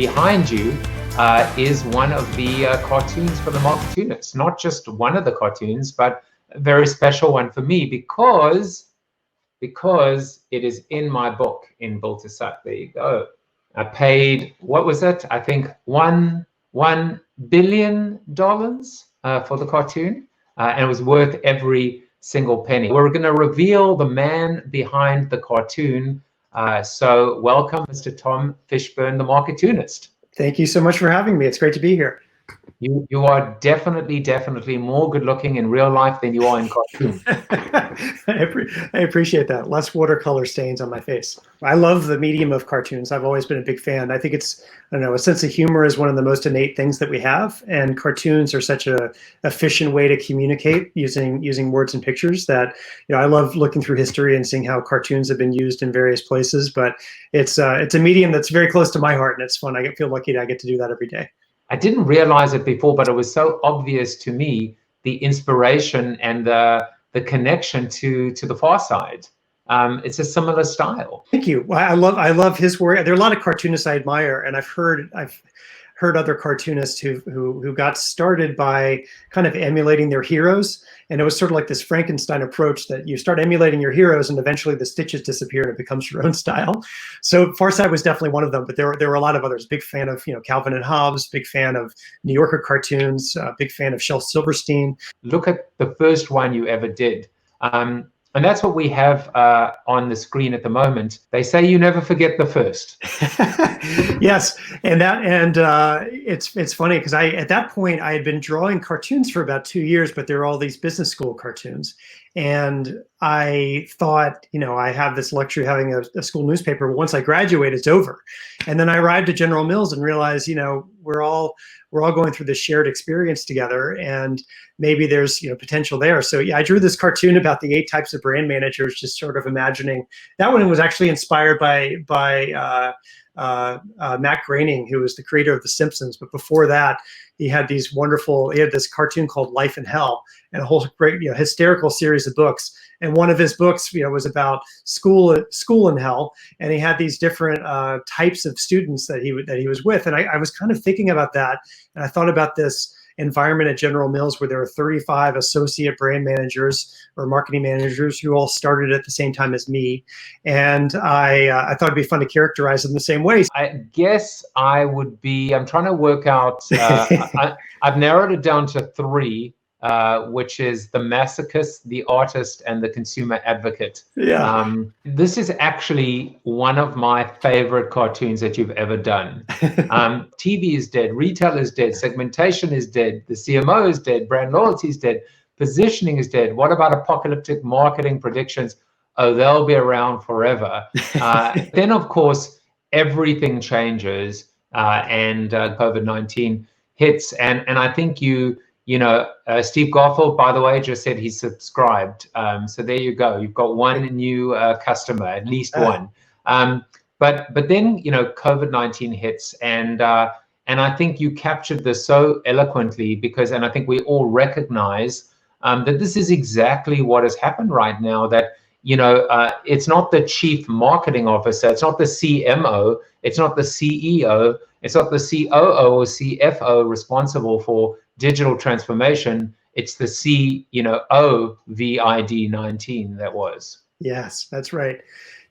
behind you is one of the cartoons for the Marketoonist. Not just one of the cartoons, but a very special one for me because it is in my book, In Built to Suck. There you go. I paid, what was it? I think $1 billion for the cartoon, and it was worth every single penny. We're going to reveal the man behind the cartoon. So welcome, Mr. Tom Fishburne, the Marketoonist. Thank you so much for having me. It's great to be here. You are definitely more good looking in real life than you are in cartoon. I appreciate that. Less watercolor stains on my face. I love the medium of cartoons. I've always been a big fan. I think it's, I don't know, a sense of humor is one of the most innate things that we have, and cartoons are such a efficient way to communicate using words and pictures that, you know, I love looking through history and seeing how cartoons have been used in various places. But it's a medium that's very close to my heart, and it's fun. I feel lucky that I get to do that every day. I didn't realize it before, but it was so obvious to me, the inspiration and the connection to the Far Side. It's a similar style. Thank you. Well, I love his work. There are a lot of cartoonists I admire, and I've heard other cartoonists who got started by kind of emulating their heroes, and it was sort of like this Frankenstein approach that you start emulating your heroes, and eventually the stitches disappear and it becomes your own style. So Far Side was definitely one of them, but there were a lot of others. Big fan of, you know, Calvin and Hobbes. Big fan of New Yorker cartoons. Big fan of Shel Silverstein. Look at the first one you ever did. And that's what we have on the screen at the moment. They say you never forget the first. Yes, and it's funny because at that point I had been drawing cartoons for about 2 years, but there were all these business school cartoons, and I thought, you know, I have this luxury of having a school newspaper. But once I graduate, it's over. And then I arrived at General Mills and realized, you know, we're all going through this shared experience together, and maybe there's, you know, potential there. So yeah, I drew this cartoon about the 8 types of brand managers, just sort of imagining. That one was actually inspired by Matt Groening, who was the creator of The Simpsons. But before that, he had this cartoon called Life in Hell, and a whole great, you know, hysterical series of books. And one of his books, you know, was about school in hell, and he had these different types of students that he was with. And I was kind of thinking about that, and I thought about this environment at General Mills where there are 35 associate brand managers or marketing managers who all started at the same time as me, and I thought it'd be fun to characterize them the same way. I guess I'm trying to work out. I've narrowed it down to 3. Which is the masochist, the artist, and the consumer advocate. Yeah. This is actually one of my favorite cartoons that you've ever done. TV is dead, retail is dead, segmentation is dead, the CMO is dead, brand loyalty is dead, positioning is dead. What about apocalyptic marketing predictions? Oh, they'll be around forever. Then, of course, everything changes, and COVID-19 hits, and I think you know, Steve Garfield, by the way, just said he's subscribed. So there you go. You've got one new customer, at least one. But then, you know, COVID-19 hits, and I think you captured this so eloquently and I think we all recognize that this is exactly what has happened right now. That, you know, it's not the chief marketing officer, it's not the CMO, it's not the CEO, it's not the COO or CFO responsible for digital transformation. It's the COVID-19 that was. Yes, that's right.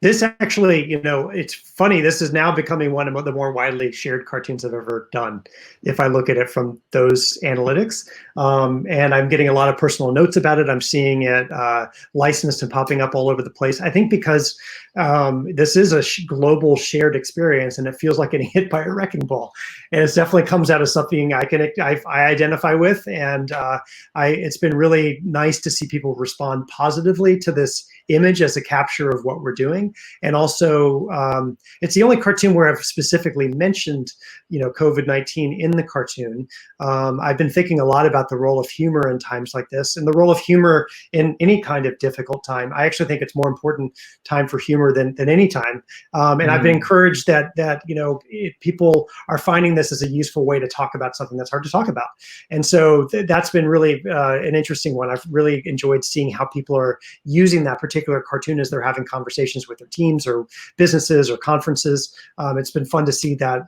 This actually, you know, it's funny. This is now becoming one of the more widely shared cartoons I've ever done, if I look at it from those analytics. And I'm getting a lot of personal notes about it. I'm seeing it licensed and popping up all over the place. I think because this is a global shared experience, and it feels like getting hit by a wrecking ball. And it definitely comes out of something I identify with, and it's been really nice to see people respond positively to this image as a capture of what we're doing. And also, it's the only cartoon where I've specifically mentioned, you know, COVID-19 in the cartoon. I've been thinking a lot about the role of humor in times like this, and the role of humor in any kind of difficult time. I actually think it's more important time for humor than any time. And I've been encouraged that you know, people are finding this as a useful way to talk about something that's hard to talk about. And so that's been really an interesting one. I've really enjoyed seeing how people are using that particular particular cartoonist, they're having conversations with their teams or businesses or conferences. It's been fun to see that,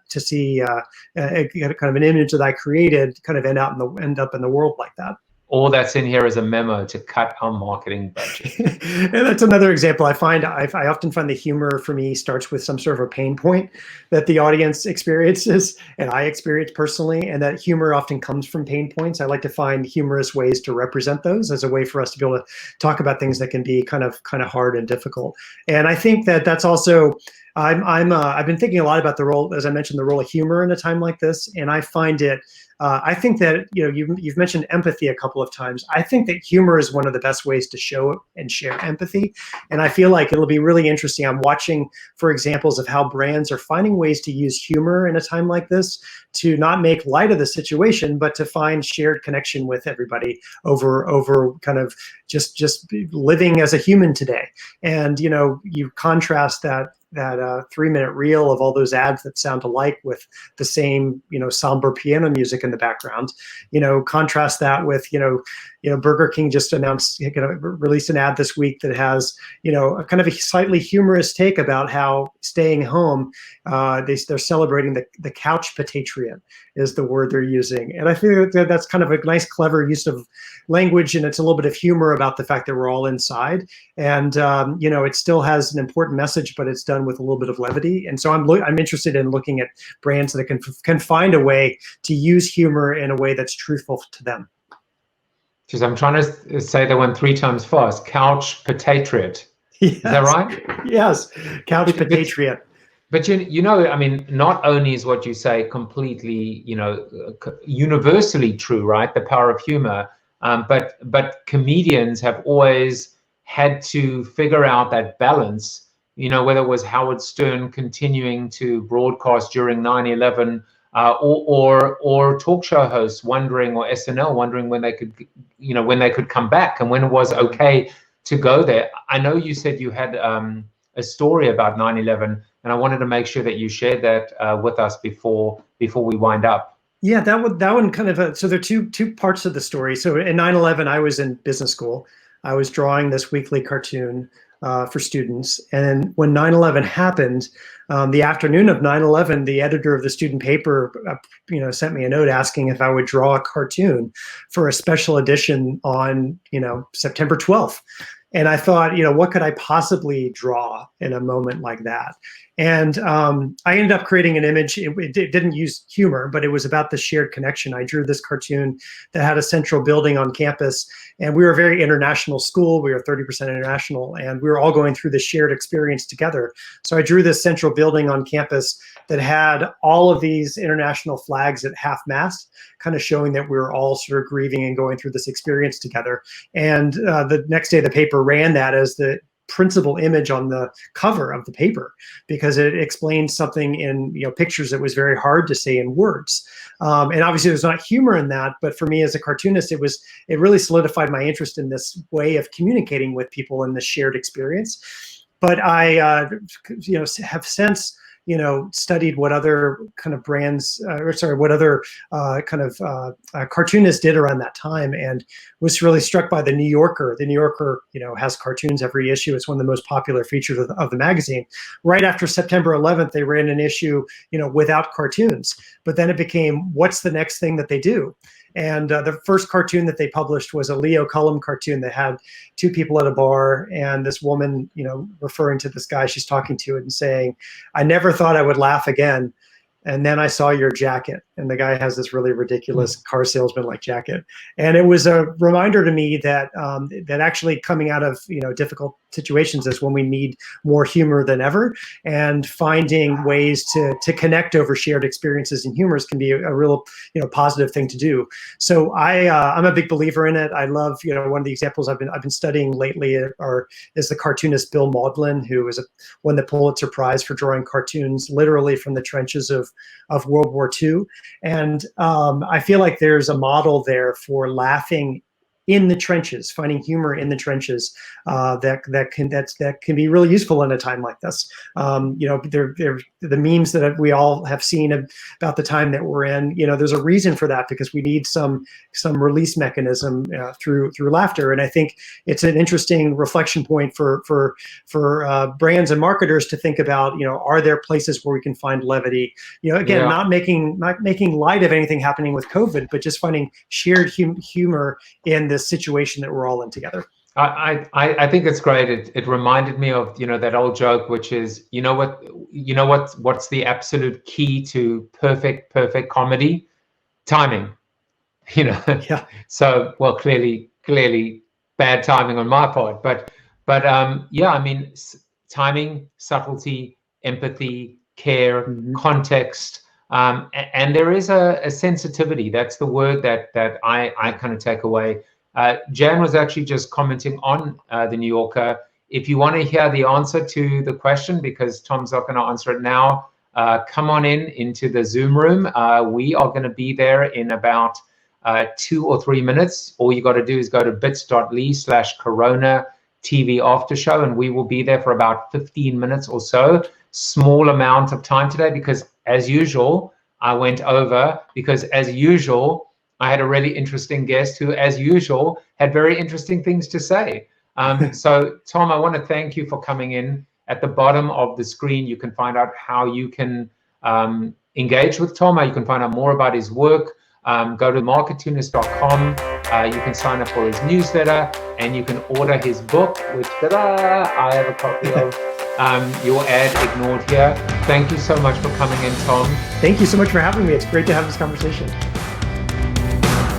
kind of an image that I created kind of end up in the world like that. All that's in here is a memo to cut our marketing budget. And that's another example. I often find the humor for me starts with some sort of a pain point that the audience experiences and I experience personally, and that humor often comes from pain points. I like to find humorous ways to represent those as a way for us to be able to talk about things that can be kind of hard and difficult. And I think that that's also, I've been thinking a lot about the role, as I mentioned, the role of humor in a time like this, and I find it. I think that, you've mentioned empathy a couple of times. I think that humor is one of the best ways to show and share empathy. And I feel like it'll be really interesting. I'm watching for examples of how brands are finding ways to use humor in a time like this to not make light of the situation, but to find shared connection with everybody over kind of just living as a human today. And, you contrast that 3-minute reel of all those ads that sound alike with the same, somber piano music in the background. Contrast that with, Burger King just announced, released an ad this week that has, a kind of a slightly humorous take about how staying home, they're celebrating the couch patriot is the word they're using. And I think that that's kind of a nice, clever use of language, and it's a little bit of humor about the fact that we're all inside. And, it still has an important message, but it's done with a little bit of levity. And so I'm interested in looking at brands that can find a way to use humor in a way that's truthful to them. Because I'm trying to say that one 3 times fast. Couch patriot. Yes. Is that right? Yes, couch patriot. But I mean, not only is what you say completely, universally true, right? The power of humor, but comedians have always had to figure out that balance. Whether it was Howard Stern continuing to broadcast during 9/11. Or talk show hosts wondering, or SNL wondering when they could come back and when it was okay to go there. I know you said you had a story about 9/11, and I wanted to make sure that you shared that with us before we wind up. Yeah, that one kind of so there are two parts of the story. So in 9/11, I was in business school. I was drawing this weekly cartoon for students, and when 9/11 happened. The afternoon of 9/11, the editor of the student paper, sent me a note asking if I would draw a cartoon for a special edition on, September 12th. And I thought, what could I possibly draw in a moment like that? And I ended up creating an image. It didn't use humor, but it was about the shared connection. I drew this cartoon that had a central building on campus, and we were a very international school. We were 30% international, and we were all going through this shared experience together. So I drew this central building on campus that had all of these international flags at half-mast, kind of showing that we were all sort of grieving and going through this experience together. And the next day, the paper ran that as the principal image on the cover of the paper, because it explained something in pictures that was very hard to say in words. And obviously there's not humor in that, but for me as a cartoonist, it really solidified my interest in this way of communicating with people in this shared experience. But I have since studied what other kind of brands, what other cartoonists did around that time, and was really struck by the New Yorker. The New Yorker, has cartoons every issue. It's one of the most popular features of the magazine. Right after September 11th, they ran an issue, without cartoons. But then it became, what's the next thing that they do? And the first cartoon that they published was a Leo Cullum cartoon that had 2 people at a bar, and this woman, referring to this guy she's talking to and saying, "I never thought I would laugh again. And then I saw your jacket." And the guy has this really ridiculous car salesman-like jacket. And it was a reminder to me that that actually coming out of difficult situations is when we need more humor than ever, and finding ways to connect over shared experiences and humors can be a real positive thing to do. So I'm a big believer in it. I love one of the examples I've been studying lately is the cartoonist Bill Maudlin, who won the Pulitzer Prize for drawing cartoons literally from the trenches of World War II. And I feel like there's a model there for laughing in the trenches, finding humor in the trenches, that can be really useful in a time like this. You know, the memes that we all have seen about the time that we're in. You know, there's a reason for that, because we need some release mechanism through laughter. And I think it's an interesting reflection point for brands and marketers to think about. You know, are there places where we can find levity? You know, again, not making light of anything happening with COVID, but just finding shared humor in this situation that we're all in together. I think it's great. It reminded me of, you know, that old joke, which is, what's the absolute key to perfect comedy? Timing. You know. Yeah. So, well, clearly bad timing on my part, but yeah, I mean, timing, subtlety, empathy, care, context, and there is a sensitivity. That's the word that I kind of take away. Jan was actually just commenting on the New Yorker. If you want to hear the answer to the question, because Tom's not going to answer it now, come on into the Zoom room. We are going to be there in about 2 or 3 minutes. All you got to do is go to bits.ly/CoronaTV after show, and we will be there for about 15 minutes or so. Small amount of time today, because as usual, I went over, because as usual, I had a really interesting guest who, as usual, had very interesting things to say. So, Tom, I want to thank you for coming in. At the bottom of the screen, you can find out how you can engage with Tom, how you can find out more about his work. Go to Marketoonist.com. You can sign up for his newsletter, and you can order his book, which I have a copy of. Your ad ignored here. Thank you so much for coming in, Tom. Thank you so much for having me. It's great to have this conversation.